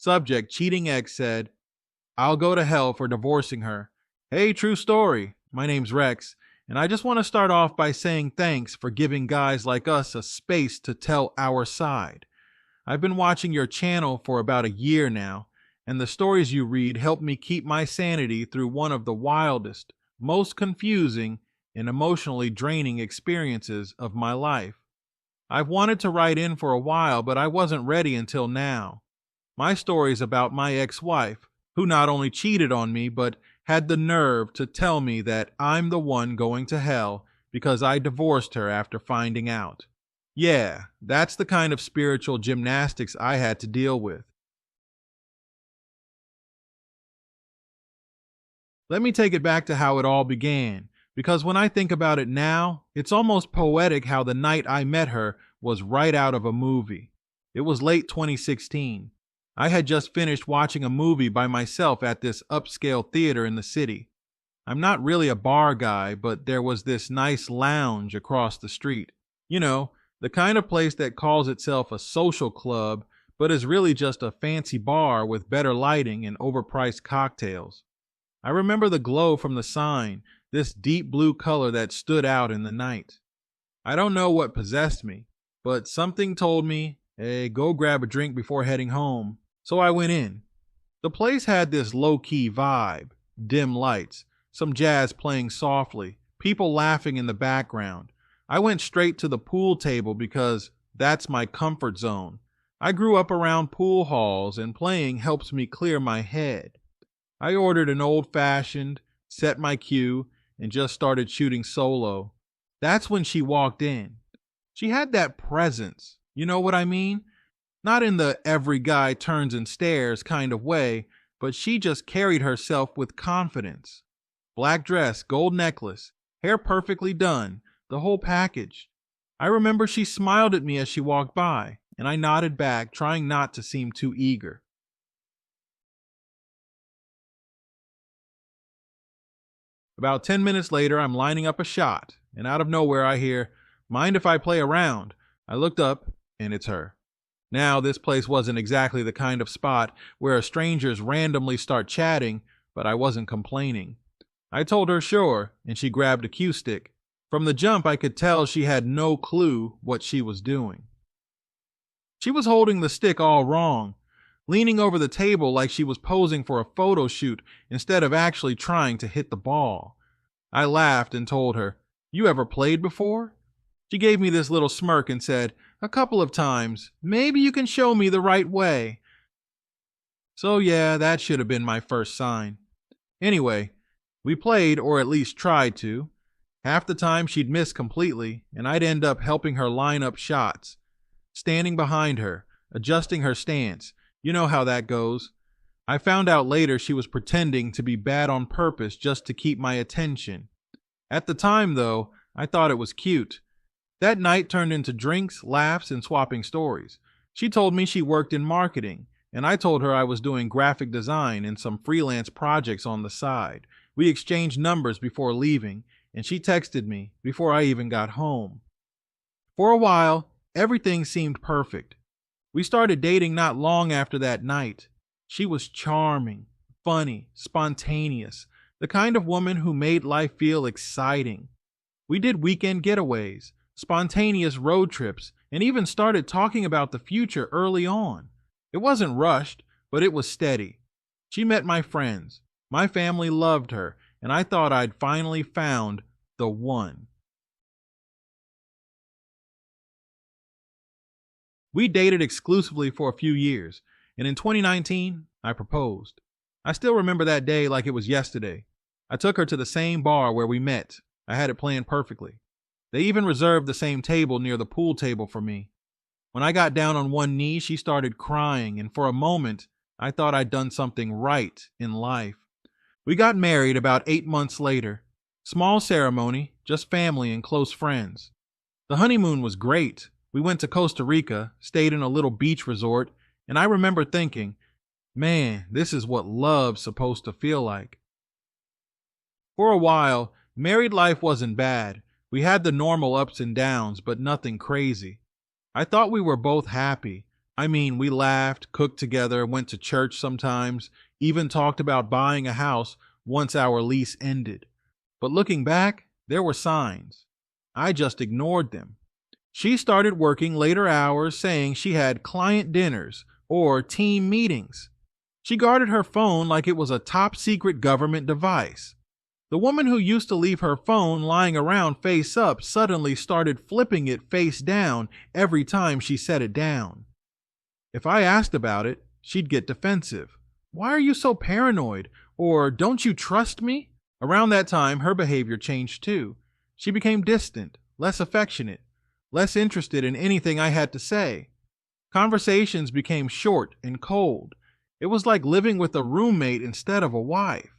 Subject, cheating ex said, I'll go to hell for divorcing her. Hey, true story. My name's Rex, and I just want to start off by saying thanks for giving guys like us a space to tell our side. I've been watching your channel for about a year now, and the stories you read help me keep my sanity through one of the wildest, most confusing, and emotionally draining experiences of my life. I've wanted to write in for a while, but I wasn't ready until now. My story's about my ex-wife, who not only cheated on me, but had the nerve to tell me that I'm the one going to hell because I divorced her after finding out. Yeah, that's the kind of spiritual gymnastics I had to deal with. Let me take it back to how it all began, because when I think about it now, it's almost poetic how the night I met her was right out of a movie. It was late 2016. I had just finished watching a movie by myself at this upscale theater in the city. I'm not really a bar guy, but there was this nice lounge across the street. You know, the kind of place that calls itself a social club, but is really just a fancy bar with better lighting and overpriced cocktails. I remember the glow from the sign, this deep blue color that stood out in the night. I don't know what possessed me, but something told me, hey, go grab a drink before heading home. So I went in. The place had this low-key vibe, dim lights, some jazz playing softly, people laughing in the background. I went straight to the pool table because that's my comfort zone. I grew up around pool halls and playing helps me clear my head. I ordered an old-fashioned, set my cue, and just started shooting solo. That's when she walked in. She had that presence, you know what I mean? Not in the every guy turns and stares kind of way, but she just carried herself with confidence. Black dress, gold necklace, hair perfectly done, the whole package. I remember she smiled at me as she walked by, and I nodded back, trying not to seem too eager. About 10 minutes later, I'm lining up a shot, and out of nowhere I hear, mind if I play around? I looked up, and it's her. Now, this place wasn't exactly the kind of spot where strangers randomly start chatting, but I wasn't complaining. I told her sure, and she grabbed a cue stick. From the jump, I could tell she had no clue what she was doing. She was holding the stick all wrong, leaning over the table like she was posing for a photo shoot instead of actually trying to hit the ball. I laughed and told her, "You ever played before?" She gave me this little smirk and said, "A couple of times. Maybe you can show me the right way." So yeah, that should have been my first sign. Anyway, we played, or at least tried to. Half the time she'd miss completely, and I'd end up helping her line up shots. Standing behind her, adjusting her stance. You know how that goes. I found out later she was pretending to be bad on purpose just to keep my attention. At the time, though, I thought it was cute. That night turned into drinks, laughs, and swapping stories. She told me she worked in marketing, and I told her I was doing graphic design and some freelance projects on the side. We exchanged numbers before leaving, and she texted me before I even got home. For a while, everything seemed perfect. We started dating not long after that night. She was charming, funny, spontaneous, the kind of woman who made life feel exciting. We did weekend getaways, spontaneous road trips, and even started talking about the future early on. It wasn't rushed, but it was steady. She met my friends. My family loved her, and I thought I'd finally found the one. We dated exclusively for a few years, and in 2019, I proposed. I still remember that day like it was yesterday. I took her to the same bar where we met. I had it planned perfectly. They even reserved the same table near the pool table for me. When I got down on one knee, she started crying, and for a moment, I thought I'd done something right in life. We got married about 8 months later. Small ceremony, just family and close friends. The honeymoon was great. We went to Costa Rica, stayed in a little beach resort, and I remember thinking, man, this is what love's supposed to feel like. For a while, married life wasn't bad. We had the normal ups and downs, but nothing crazy. I thought we were both happy, I mean, we laughed, cooked together, went to church sometimes, even talked about buying a house once our lease ended. But looking back, there were signs. I just ignored them. She started working later hours saying she had client dinners or team meetings. She guarded her phone like it was a top secret government device. The woman who used to leave her phone lying around face up suddenly started flipping it face down every time she set it down. If I asked about it, she'd get defensive. Why are you so paranoid? Or don't you trust me? Around that time, her behavior changed too. She became distant, less affectionate, less interested in anything I had to say. Conversations became short and cold. It was like living with a roommate instead of a wife.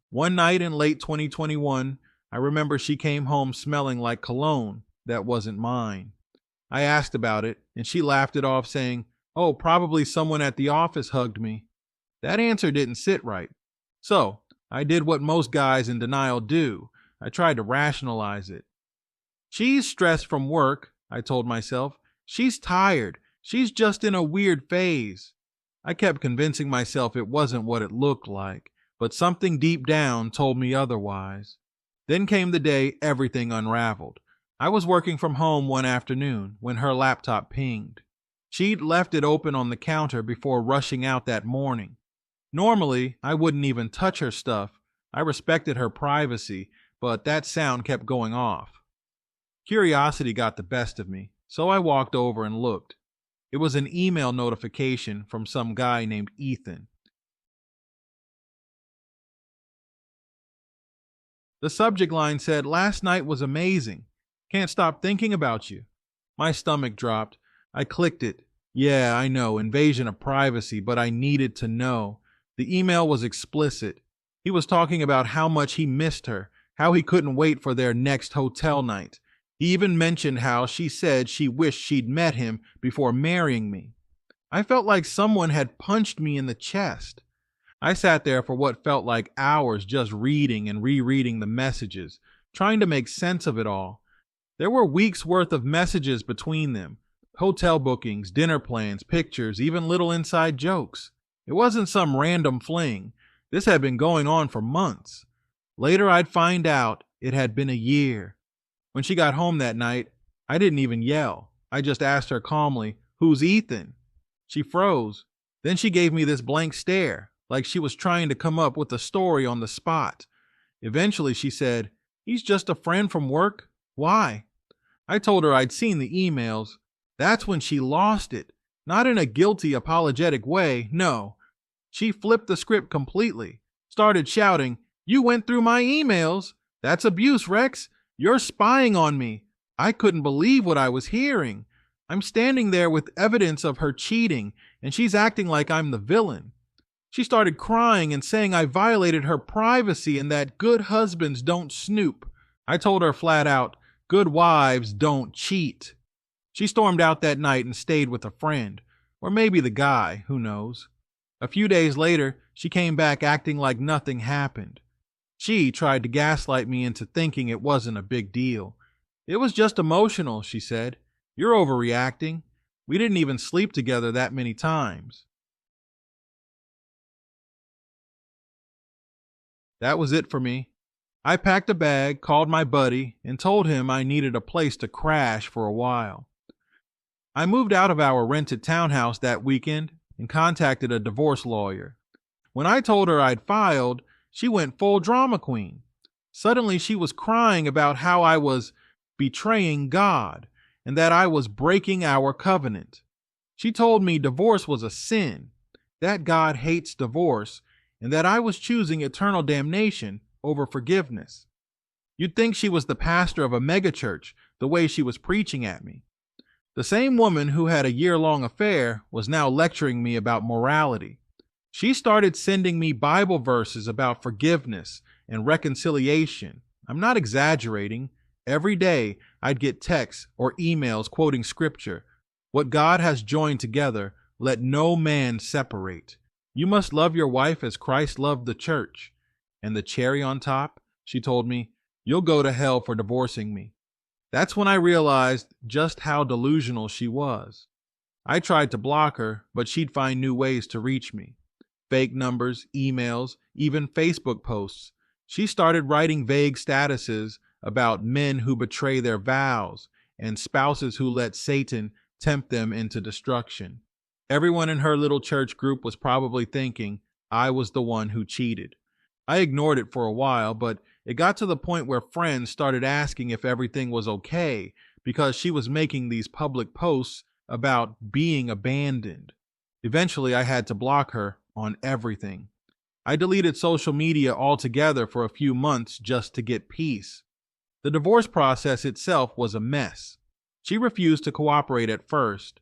One night in late 2021, I remember she came home smelling like cologne that wasn't mine. I asked about it, and she laughed it off, saying, "Oh, probably someone at the office hugged me." That answer didn't sit right. So, I did what most guys in denial do. I tried to rationalize it. She's stressed from work, I told myself. She's tired. She's just in a weird phase. I kept convincing myself it wasn't what it looked like, but something deep down told me otherwise. Then came the day everything unraveled. I was working from home one afternoon when her laptop pinged. She'd left it open on the counter before rushing out that morning. Normally, I wouldn't even touch her stuff. I respected her privacy, but that sound kept going off. Curiosity got the best of me, so I walked over and looked. It was an email notification from some guy named Ethan. The subject line said, "Last night was amazing. Can't stop thinking about you." My stomach dropped. I clicked it. Yeah, I know, invasion of privacy, but I needed to know. The email was explicit. He was talking about how much he missed her, how he couldn't wait for their next hotel night. He even mentioned how she said she wished she'd met him before marrying me. I felt like someone had punched me in the chest. I sat there for what felt like hours just reading and rereading the messages, trying to make sense of it all. There were weeks' worth of messages between them. Hotel bookings, dinner plans, pictures, even little inside jokes. It wasn't some random fling. This had been going on for months. Later I'd find out it had been a year. When she got home that night, I didn't even yell. I just asked her calmly, "Who's Ethan?" She froze. Then she gave me this blank stare, like she was trying to come up with a story on the spot. Eventually she said, "He's just a friend from work. Why?" I told her I'd seen the emails. That's when she lost it. Not in a guilty, apologetic way, no. She flipped the script completely, started shouting, "You went through my emails. That's abuse, Rex. You're spying on me." I couldn't believe what I was hearing. I'm standing there with evidence of her cheating, and she's acting like I'm the villain. She started crying and saying I violated her privacy and that good husbands don't snoop. I told her flat out, good wives don't cheat. She stormed out that night and stayed with a friend, or maybe the guy, who knows. A few days later, she came back acting like nothing happened. She tried to gaslight me into thinking it wasn't a big deal. "It was just emotional," she said. "You're overreacting. We didn't even sleep together that many times." That was it for me. I packed a bag, called my buddy, and told him I needed a place to crash for a while. I moved out of our rented townhouse that weekend and contacted a divorce lawyer. When I told her I'd filed, she went full drama queen. Suddenly she was crying about how I was betraying God and that I was breaking our covenant. She told me divorce was a sin, that God hates divorce, and that I was choosing eternal damnation over forgiveness. You'd think she was the pastor of a megachurch, the way she was preaching at me. The same woman who had a year-long affair was now lecturing me about morality. She started sending me Bible verses about forgiveness and reconciliation. I'm not exaggerating. Every day I'd get texts or emails quoting scripture. What God has joined together, let no man separate. You must love your wife as Christ loved the church. And the cherry on top, she told me, you'll go to hell for divorcing me. That's when I realized just how delusional she was. I tried to block her, but she'd find new ways to reach me. Fake numbers, emails, even Facebook posts. She started writing vague statuses about men who betray their vows and spouses who let Satan tempt them into destruction. Everyone in her little church group was probably thinking I was the one who cheated. I ignored it for a while, but it got to the point where friends started asking if everything was okay because she was making these public posts about being abandoned. Eventually, I had to block her on everything. I deleted social media altogether for a few months just to get peace. The divorce process itself was a mess. She refused to cooperate at first,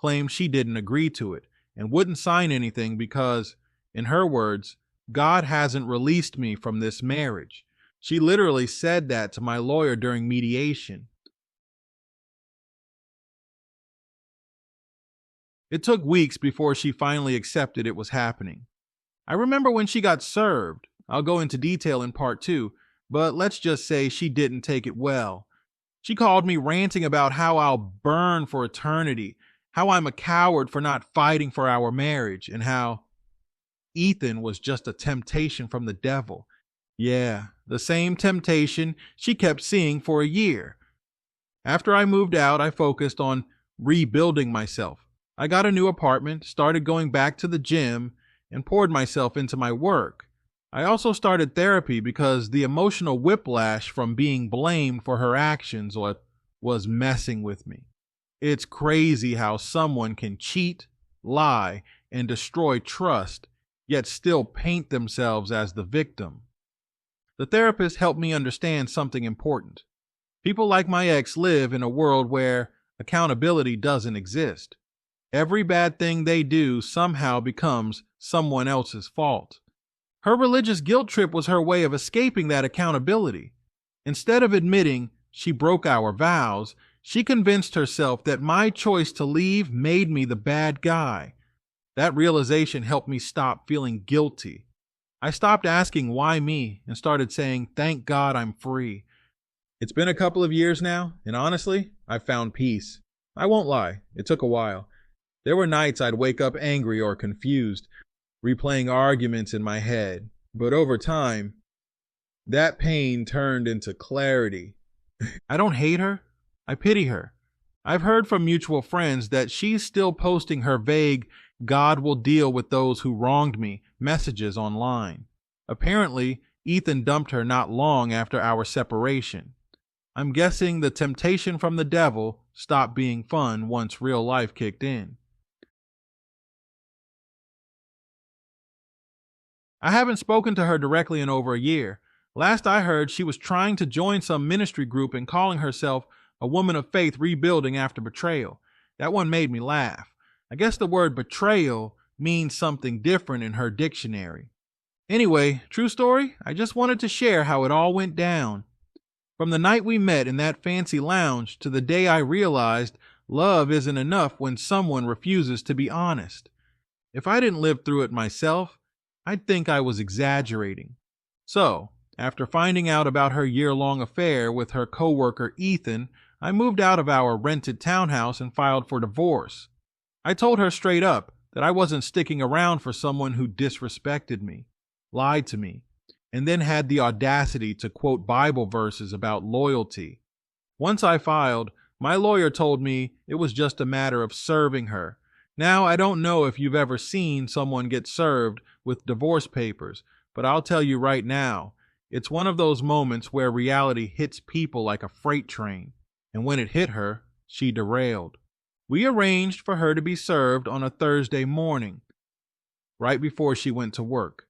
claimed she didn't agree to it, and wouldn't sign anything because, in her words, God hasn't released me from this marriage. She literally said that to my lawyer during mediation. It took weeks before she finally accepted it was happening. I remember when she got served. I'll go into detail in part 2, but let's just say she didn't take it well. She called me ranting about how I'll burn for eternity, how I'm a coward for not fighting for our marriage, and how Ethan was just a temptation from the devil. Yeah, the same temptation she kept seeing for a year. After I moved out, I focused on rebuilding myself. I got a new apartment, started going back to the gym, and poured myself into my work. I also started therapy because the emotional whiplash from being blamed for her actions was messing with me. It's crazy how someone can cheat, lie, and destroy trust, yet still paint themselves as the victim. The therapist helped me understand something important. People like my ex live in a world where accountability doesn't exist. Every bad thing they do somehow becomes someone else's fault. Her religious guilt trip was her way of escaping that accountability. Instead of admitting she broke our vows, she convinced herself that my choice to leave made me the bad guy. That realization helped me stop feeling guilty. I stopped asking why me and started saying, thank God I'm free. It's been a couple of years now, and honestly, I've found peace. I won't lie, it took a while. There were nights I'd wake up angry or confused, replaying arguments in my head. But over time, that pain turned into clarity. I don't hate her. I pity her. I've heard from mutual friends that she's still posting her vague, God will deal with those who wronged me messages online. Apparently, Ethan dumped her not long after our separation. I'm guessing the temptation from the devil stopped being fun once real life kicked in. I haven't spoken to her directly in over a year. Last I heard, she was trying to join some ministry group and calling herself a woman of faith rebuilding after betrayal. That one made me laugh. I guess the word betrayal means something different in her dictionary. Anyway, true story, I just wanted to share how it all went down. From the night we met in that fancy lounge to the day I realized love isn't enough when someone refuses to be honest. If I didn't live through it myself, I'd think I was exaggerating. So, after finding out about her year-long affair with her coworker Ethan, I moved out of our rented townhouse and filed for divorce. I told her straight up that I wasn't sticking around for someone who disrespected me, lied to me, and then had the audacity to quote Bible verses about loyalty. Once I filed, my lawyer told me it was just a matter of serving her. Now, I don't know if you've ever seen someone get served with divorce papers, but I'll tell you right now, it's one of those moments where reality hits people like a freight train. And when it hit her, she derailed. We arranged for her to be served on a Thursday morning, right before she went to work.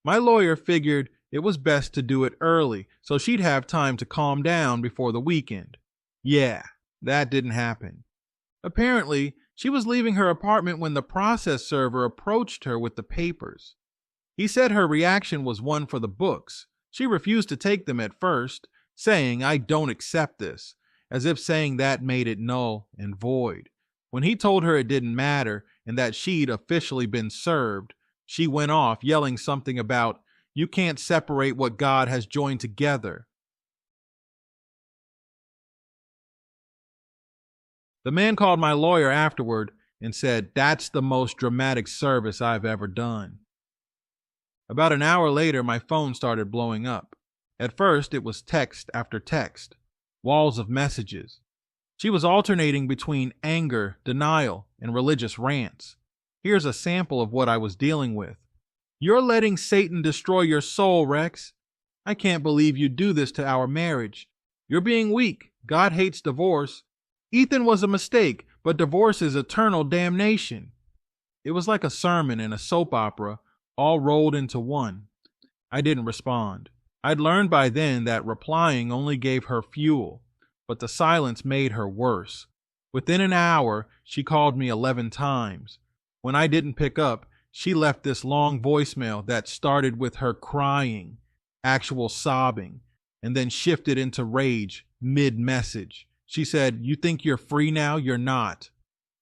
My lawyer figured it was best to do it early so she'd have time to calm down before the weekend. Yeah, that didn't happen. Apparently, she was leaving her apartment when the process server approached her with the papers. He said her reaction was one for the books. She refused to take them at first, saying, I don't accept this, as if saying that made it null and void. When he told her it didn't matter and that she'd officially been served, she went off yelling something about, you can't separate what God has joined together. The man called my lawyer afterward and said, "That's the most dramatic service I've ever done." About an hour later, my phone started blowing up. At first, it was text after text, walls of messages. She was alternating between anger, denial, and religious rants. Here's a sample of what I was dealing with. "You're letting Satan destroy your soul, Rex. I can't believe you do this to our marriage. You're being weak. God hates divorce. Ethan was a mistake, but divorce is eternal damnation." It was like a sermon and a soap opera, all rolled into one. I didn't respond. I'd learned by then that replying only gave her fuel, but the silence made her worse. Within an hour, she called me 11 times. When I didn't pick up, she left this long voicemail that started with her crying, actual sobbing, and then shifted into rage mid-message. She said, "You think you're free now? You're not.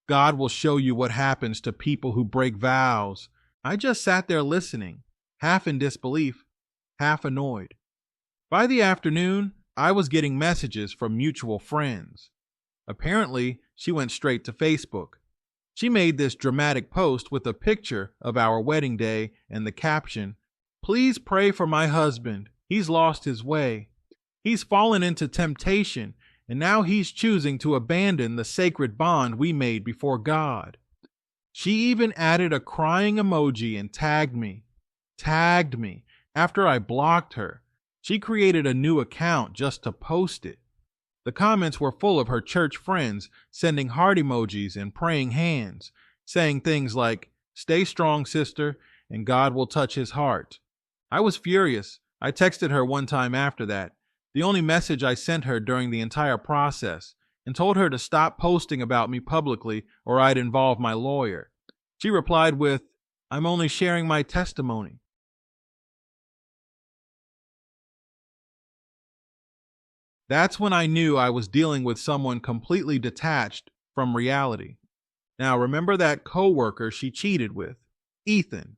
God will show you what happens to people who break vows." I just sat there listening, half in disbelief, half annoyed. By the afternoon, I was getting messages from mutual friends. Apparently, she went straight to Facebook. She made this dramatic post with a picture of our wedding day and the caption, "Please pray for my husband. He's lost his way. He's fallen into temptation, and now he's choosing to abandon the sacred bond we made before God." She even added a crying emoji and tagged me. After I blocked her. She created a new account just to post it. The comments were full of her church friends sending heart emojis and praying hands, saying things like, "Stay strong, sister, and God will touch his heart." I was furious. I texted her one time after that, the only message I sent her during the entire process, and told her to stop posting about me publicly or I'd involve my lawyer. She replied with, "I'm only sharing my testimony." That's when I knew I was dealing with someone completely detached from reality. Now, remember that coworker she cheated with, Ethan?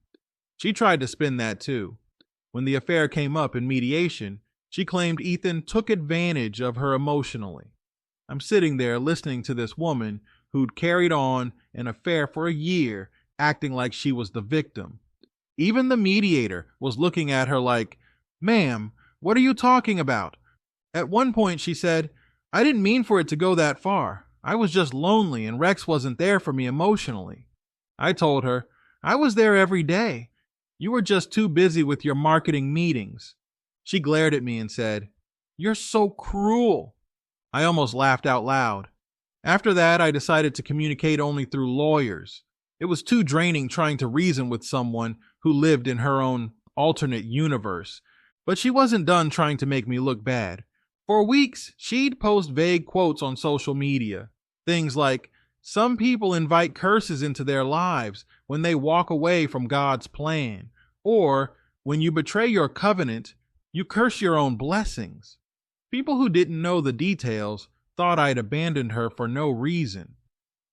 She tried to spin that too. When the affair came up in mediation, she claimed Ethan took advantage of her emotionally. I'm sitting there listening to this woman who'd carried on an affair for a year, acting like she was the victim. Even the mediator was looking at her like, "Ma'am, what are you talking about?" At one point, she said, "I didn't mean for it to go that far. I was just lonely and Rex wasn't there for me emotionally." I told her, "I was there every day. You were just too busy with your marketing meetings." She glared at me and said, "You're so cruel." I almost laughed out loud. After that, I decided to communicate only through lawyers. It was too draining trying to reason with someone who lived in her own alternate universe. But she wasn't done trying to make me look bad. For weeks, she'd post vague quotes on social media. Things like, "Some people invite curses into their lives when they walk away from God's plan," or, "When you betray your covenant, you curse your own blessings." People who didn't know the details thought I'd abandoned her for no reason.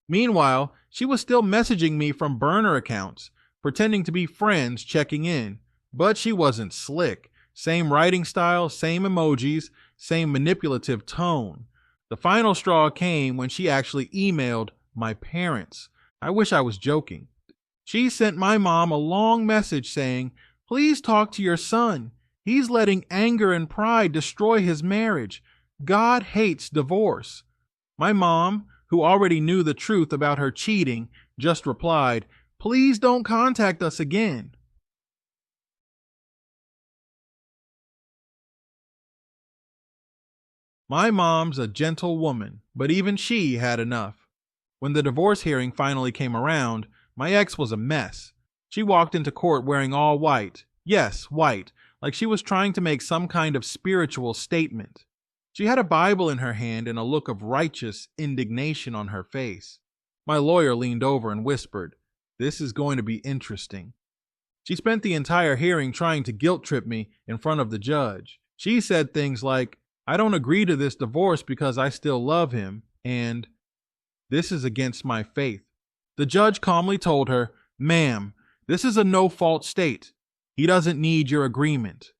Meanwhile, she was still messaging me from burner accounts, pretending to be friends checking in. But she wasn't slick. Same writing style, same emojis, same manipulative tone. The final straw came when she actually emailed my parents. I wish I was joking. She sent my mom a long message saying, "Please talk to your son. He's letting anger and pride destroy his marriage. God hates divorce." My mom, who already knew the truth about her cheating, just replied, "Please don't contact us again." My mom's a gentle woman, but even she had enough. When the divorce hearing finally came around, my ex was a mess. She walked into court wearing all white. Yes, white, like she was trying to make some kind of spiritual statement. She had a Bible in her hand and a look of righteous indignation on her face. My lawyer leaned over and whispered, "This is going to be interesting." She spent the entire hearing trying to guilt trip me in front of the judge. She said things like, "I don't agree to this divorce because I still love him," and "This is against my faith." The judge calmly told her, "Ma'am, this is a no-fault state. He doesn't need your agreement."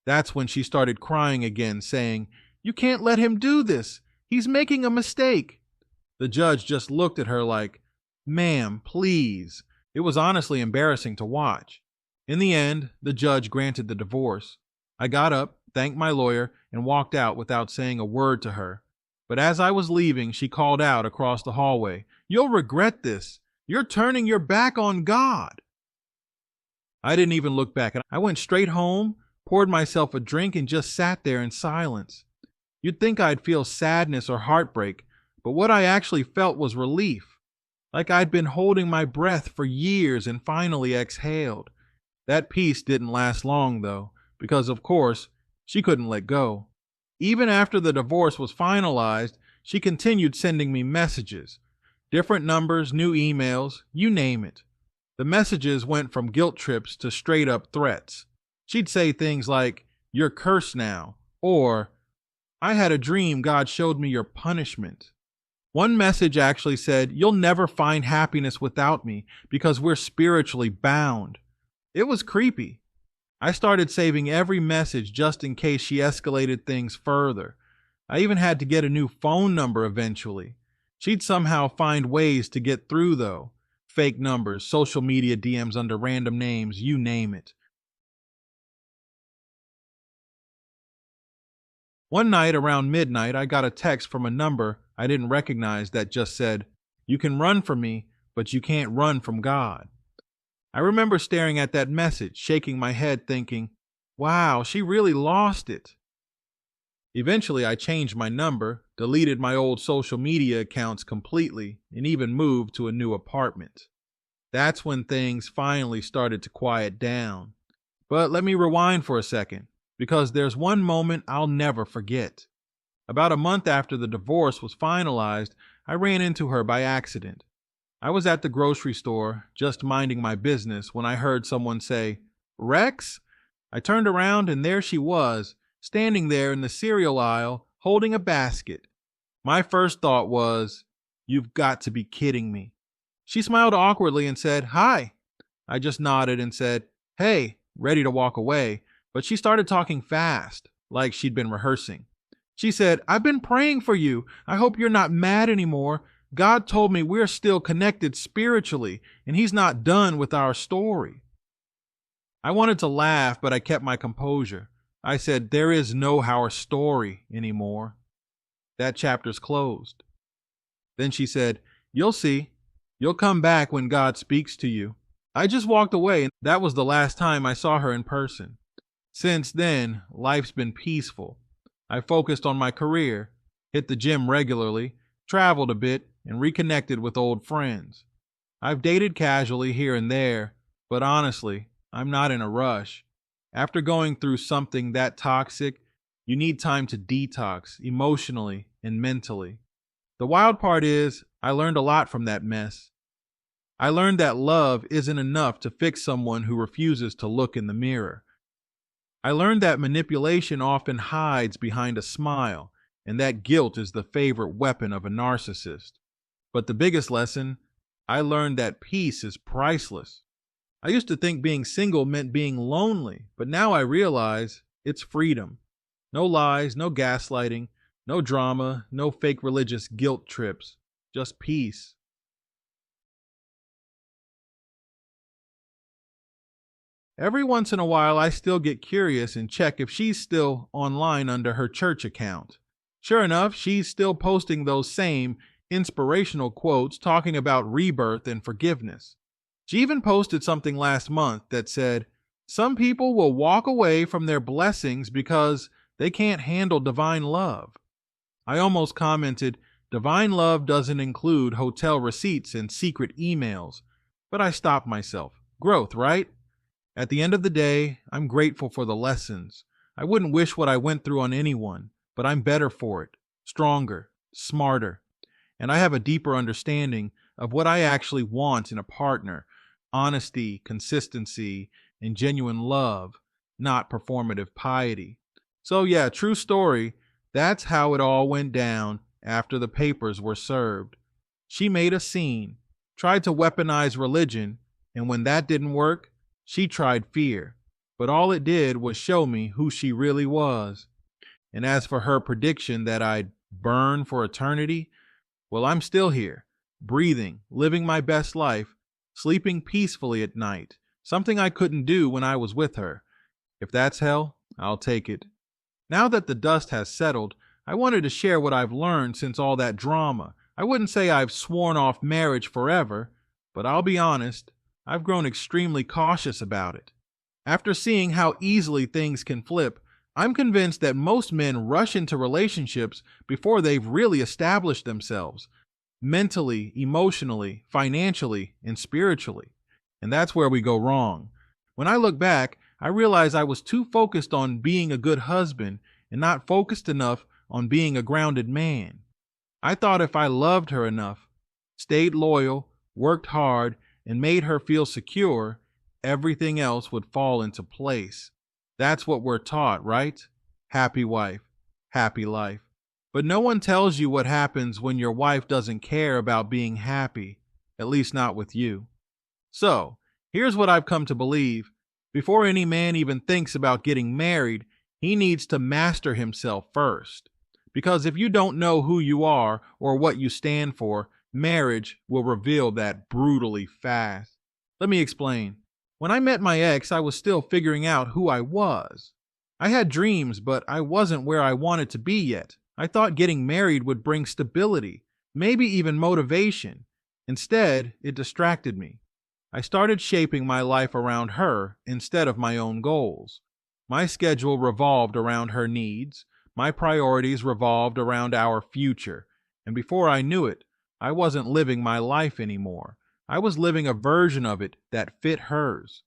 That's when she started crying again, saying, "You can't let him do this. He's making a mistake." The judge just looked at her like, Ma'am, please. It was honestly embarrassing to watch. In the end, the judge granted the divorce. I got up, thanked my lawyer, and walked out without saying a word to her. But as I was leaving, she called out across the hallway, "You'll regret this. You're turning your back on God." I didn't even look back. I went straight home, poured myself a drink, and just sat there in silence. You'd think I'd feel sadness or heartbreak, but what I actually felt was relief. Like I'd been holding my breath for years and finally exhaled. That peace didn't last long, though, because, of course, she couldn't let go. Even after the divorce was finalized, she continued sending me messages. Different numbers, new emails, you name it. The messages went from guilt trips to straight up threats. She'd say things like, "You're cursed now," or, "I had a dream God showed me your punishment." One message actually said, "You'll never find happiness without me because we're spiritually bound." It was creepy. I started saving every message just in case she escalated things further. I even had to get a new phone number eventually. She'd somehow find ways to get through, though. Fake numbers, social media DMs under random names, you name it. One night around midnight, I got a text from a number I didn't recognize that just said, "You can run from me, but you can't run from God." I remember staring at that message, shaking my head thinking, wow, she really lost it. Eventually, I changed my number, deleted my old social media accounts completely, and even moved to a new apartment. That's when things finally started to quiet down. But let me rewind for a second, because there's one moment I'll never forget. About a month after the divorce was finalized, I ran into her by accident. I was at the grocery store, just minding my business, when I heard someone say, "Rex?" I turned around and there she was, standing there in the cereal aisle, holding a basket. My first thought was, "You've got to be kidding me." She smiled awkwardly and said, "Hi." I just nodded and said, "Hey," ready to walk away, but she started talking fast, like she'd been rehearsing. She said, "I've been praying for you. I hope you're not mad anymore. God told me we're still connected spiritually, and He's not done with our story." I wanted to laugh, but I kept my composure. I said, "There is no our story anymore. That chapter's closed." Then she said, "You'll see. You'll come back when God speaks to you." I just walked away, and that was the last time I saw her in person. Since then, life's been peaceful. I focused on my career, hit the gym regularly, traveled a bit, and reconnected with old friends. I've dated casually here and there, but honestly, I'm not in a rush. After going through something that toxic, you need time to detox emotionally and mentally. The wild part is, I learned a lot from that mess. I learned that love isn't enough to fix someone who refuses to look in the mirror. I learned that manipulation often hides behind a smile, and that guilt is the favorite weapon of a narcissist. But the biggest lesson, I learned that peace is priceless. I used to think being single meant being lonely, but now I realize it's freedom. No lies, no gaslighting, no drama, no fake religious guilt trips, just peace. Every once in a while, I still get curious and check if she's still online under her church account. Sure enough, she's still posting those same inspirational quotes talking about rebirth and forgiveness. She even posted something last month that said, "Some people will walk away from their blessings because they can't handle divine love." I almost commented, "Divine love doesn't include hotel receipts and secret emails," but I stopped myself. Growth, right? At the end of the day, I'm grateful for the lessons. I wouldn't wish what I went through on anyone, but I'm better for it, stronger, smarter, and I have a deeper understanding of what I actually want in a partner: honesty, consistency, and genuine love, not performative piety. So yeah, true story, that's how it all went down after the papers were served. She made a scene, tried to weaponize religion, and when that didn't work, she tried fear, but all it did was show me who she really was. And as for her prediction that I'd burn for eternity, well, I'm still here, breathing, living my best life, sleeping peacefully at night, something I couldn't do when I was with her. If that's hell, I'll take it. Now that the dust has settled, I wanted to share what I've learned since all that drama. I wouldn't say I've sworn off marriage forever, but I'll be honest, I've grown extremely cautious about it. After seeing how easily things can flip, I'm convinced that most men rush into relationships before they've really established themselves, mentally, emotionally, financially, and spiritually. And that's where we go wrong. When I look back, I realize I was too focused on being a good husband and not focused enough on being a grounded man. I thought if I loved her enough, stayed loyal, worked hard, and made her feel secure, everything else would fall into place. That's what we're taught, right? Happy wife, happy life. But no one tells you what happens when your wife doesn't care about being happy, at least not with you. So, here's what I've come to believe. Before any man even thinks about getting married, he needs to master himself first. Because if you don't know who you are or what you stand for, marriage will reveal that brutally fast. Let me explain. When I met my ex, I was still figuring out who I was. I had dreams, but I wasn't where I wanted to be yet. I thought getting married would bring stability, maybe even motivation. Instead, it distracted me. I started shaping my life around her instead of my own goals. My schedule revolved around her needs. My priorities revolved around our future. And before I knew it, I wasn't living my life anymore. I was living a version of it that fit hers.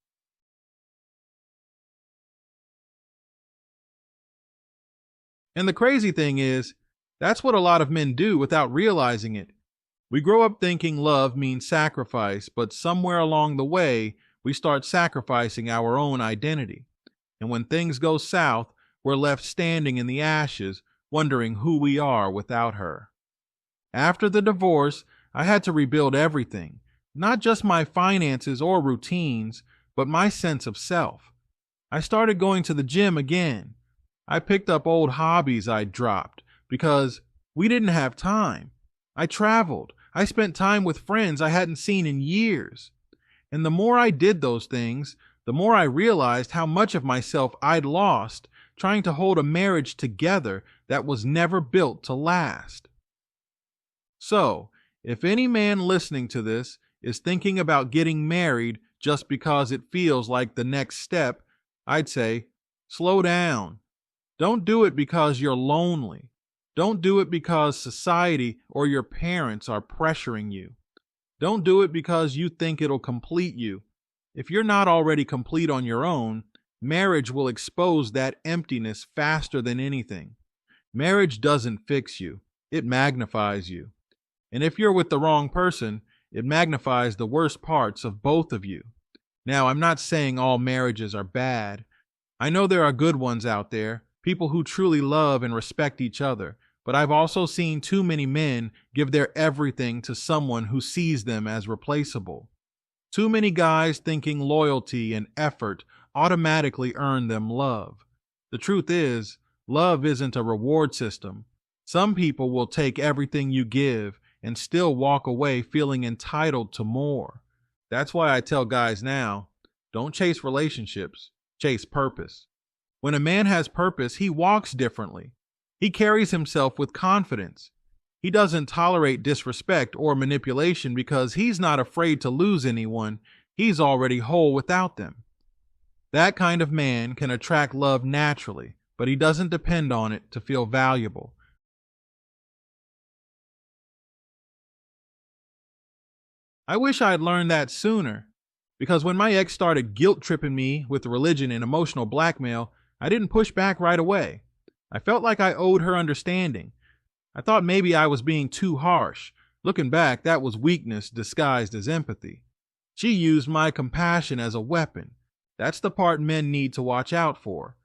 And the crazy thing is, that's what a lot of men do without realizing it. We grow up thinking love means sacrifice, but somewhere along the way, we start sacrificing our own identity. And when things go south, we're left standing in the ashes, wondering who we are without her. After the divorce, I had to rebuild everything, not just my finances or routines, but my sense of self. I started going to the gym again. I picked up old hobbies I'd dropped because we didn't have time. I traveled. I spent time with friends I hadn't seen in years. And the more I did those things, the more I realized how much of myself I'd lost trying to hold a marriage together that was never built to last. So, if any man listening to this is thinking about getting married just because it feels like the next step, I'd say, slow down. Don't do it because you're lonely. Don't do it because society or your parents are pressuring you. Don't do it because you think it'll complete you. If you're not already complete on your own, marriage will expose that emptiness faster than anything. Marriage doesn't fix you. It magnifies you. And if you're with the wrong person, it magnifies the worst parts of both of you. Now, I'm not saying all marriages are bad. I know there are good ones out there, people who truly love and respect each other, but I've also seen too many men give their everything to someone who sees them as replaceable. Too many guys thinking loyalty and effort automatically earn them love. The truth is, love isn't a reward system. Some people will take everything you give and still walk away feeling entitled to more. That's why I tell guys now, don't chase relationships, chase purpose. When a man has purpose, he walks differently. He carries himself with confidence. He doesn't tolerate disrespect or manipulation because he's not afraid to lose anyone. He's already whole without them. That kind of man can attract love naturally, but he doesn't depend on it to feel valuable. I wish I had learned that sooner, because when my ex started guilt-tripping me with religion and emotional blackmail, I didn't push back right away. I felt like I owed her understanding. I thought maybe I was being too harsh. Looking back, that was weakness disguised as empathy. She used my compassion as a weapon. That's the part men need to watch out for.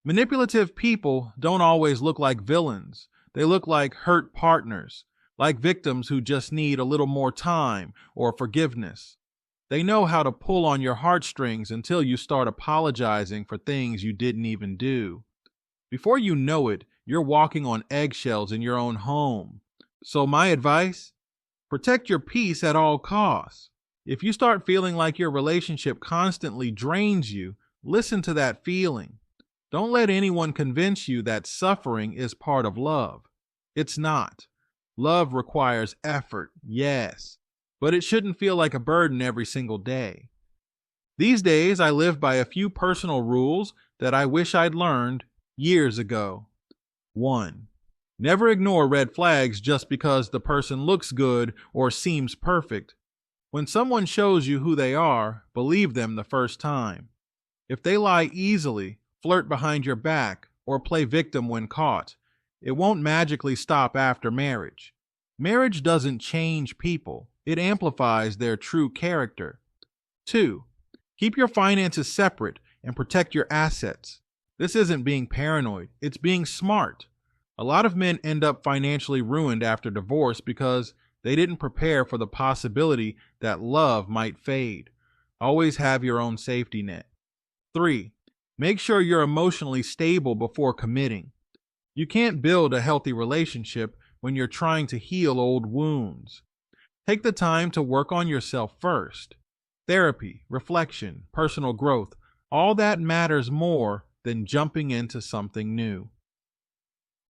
Manipulative people don't always look like villains. They look like hurt partners, like victims who just need a little more time or forgiveness. They know how to pull on your heartstrings until you start apologizing for things you didn't even do. Before you know it, you're walking on eggshells in your own home. So my advice? Protect your peace at all costs. If you start feeling like your relationship constantly drains you, listen to that feeling. Don't let anyone convince you that suffering is part of love. It's not. Love requires effort, yes, but it shouldn't feel like a burden every single day. These days, I live by a few personal rules that I wish I'd learned years ago. 1. Never ignore red flags just because the person looks good or seems perfect. When someone shows you who they are, believe them the first time. If they lie easily, flirt behind your back, or play victim when caught, it won't magically stop after marriage. Marriage doesn't change people. It amplifies their true character. 2. Keep your finances separate and protect your assets. This isn't being paranoid, it's being smart. A lot of men end up financially ruined after divorce because they didn't prepare for the possibility that love might fade. Always have your own safety net. 3. Make sure you're emotionally stable before committing. You can't build a healthy relationship when you're trying to heal old wounds. Take the time to work on yourself first. Therapy, reflection, personal growth, all that matters more than jumping into something new.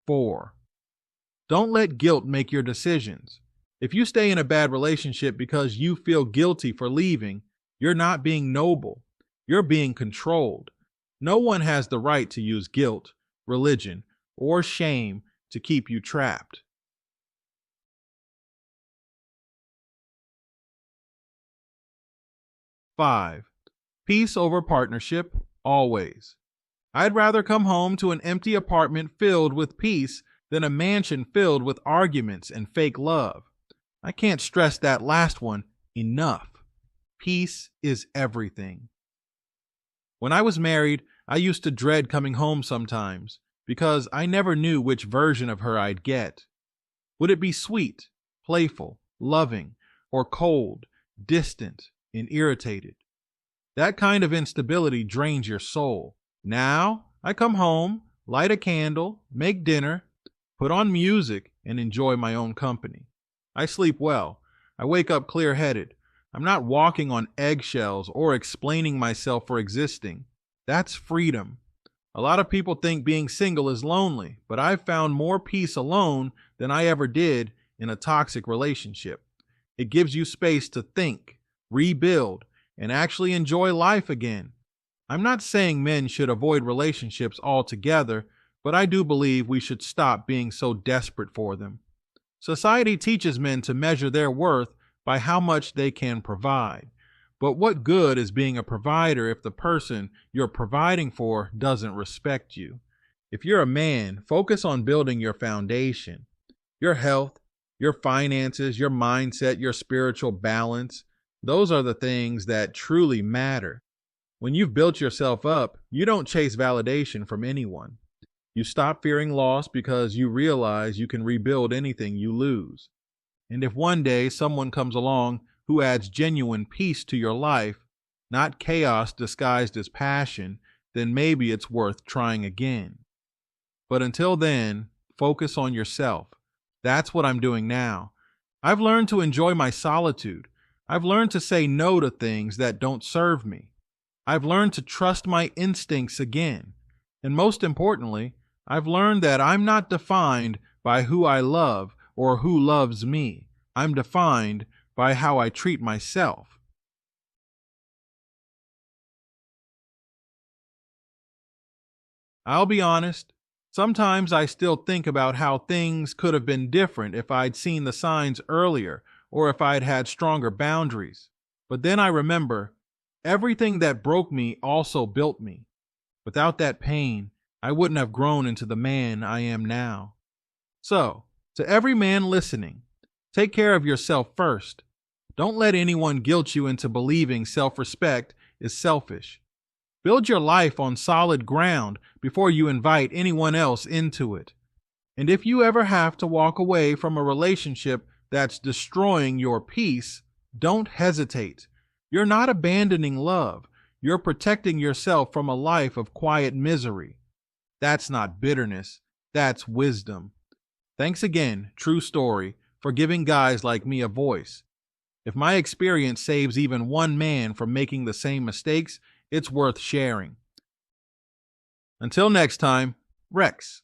4. Don't let guilt make your decisions. If you stay in a bad relationship because you feel guilty for leaving, you're not being noble. You're being controlled. No one has the right to use guilt, religion, or shame to keep you trapped. 5. Peace over partnership, always. I'd rather come home to an empty apartment filled with peace than a mansion filled with arguments and fake love. I can't stress that last one enough. Peace is everything. When I was married, I used to dread coming home sometimes because I never knew which version of her I'd get. Would it be sweet, playful, loving, or cold, distant, and irritated? That kind of instability drains your soul. Now, I come home, light a candle, make dinner, put on music, and enjoy my own company. I sleep well. I wake up clear-headed. I'm not walking on eggshells or explaining myself for existing. That's freedom. A lot of people think being single is lonely, but I've found more peace alone than I ever did in a toxic relationship. It gives you space to think, rebuild, and actually enjoy life again. I'm not saying men should avoid relationships altogether, but I do believe we should stop being so desperate for them. Society teaches men to measure their worth by how much they can provide. But what good is being a provider if the person you're providing for doesn't respect you? If you're a man, focus on building your foundation, your health, your finances, your mindset, your spiritual balance. Those are the things that truly matter. When you've built yourself up, you don't chase validation from anyone. You stop fearing loss because you realize you can rebuild anything you lose. And if one day someone comes along who adds genuine peace to your life, not chaos disguised as passion, then maybe it's worth trying again. But until then, focus on yourself. That's what I'm doing now. I've learned to enjoy my solitude. I've learned to say no to things that don't serve me. I've learned to trust my instincts again. And most importantly, I've learned that I'm not defined by who I love or who loves me. I'm defined by how I treat myself. I'll be honest, sometimes I still think about how things could have been different if I'd seen the signs earlier or if I'd had stronger boundaries. But then I remember, everything that broke me also built me. Without that pain, I wouldn't have grown into the man I am now. So, to every man listening, take care of yourself first. Don't let anyone guilt you into believing self-respect is selfish. Build your life on solid ground before you invite anyone else into it. And if you ever have to walk away from a relationship that's destroying your peace, don't hesitate. You're not abandoning love. You're protecting yourself from a life of quiet misery. That's not bitterness. That's wisdom. Thanks again, True Story, for giving guys like me a voice. If my experience saves even one man from making the same mistakes, it's worth sharing. Until next time, Rex.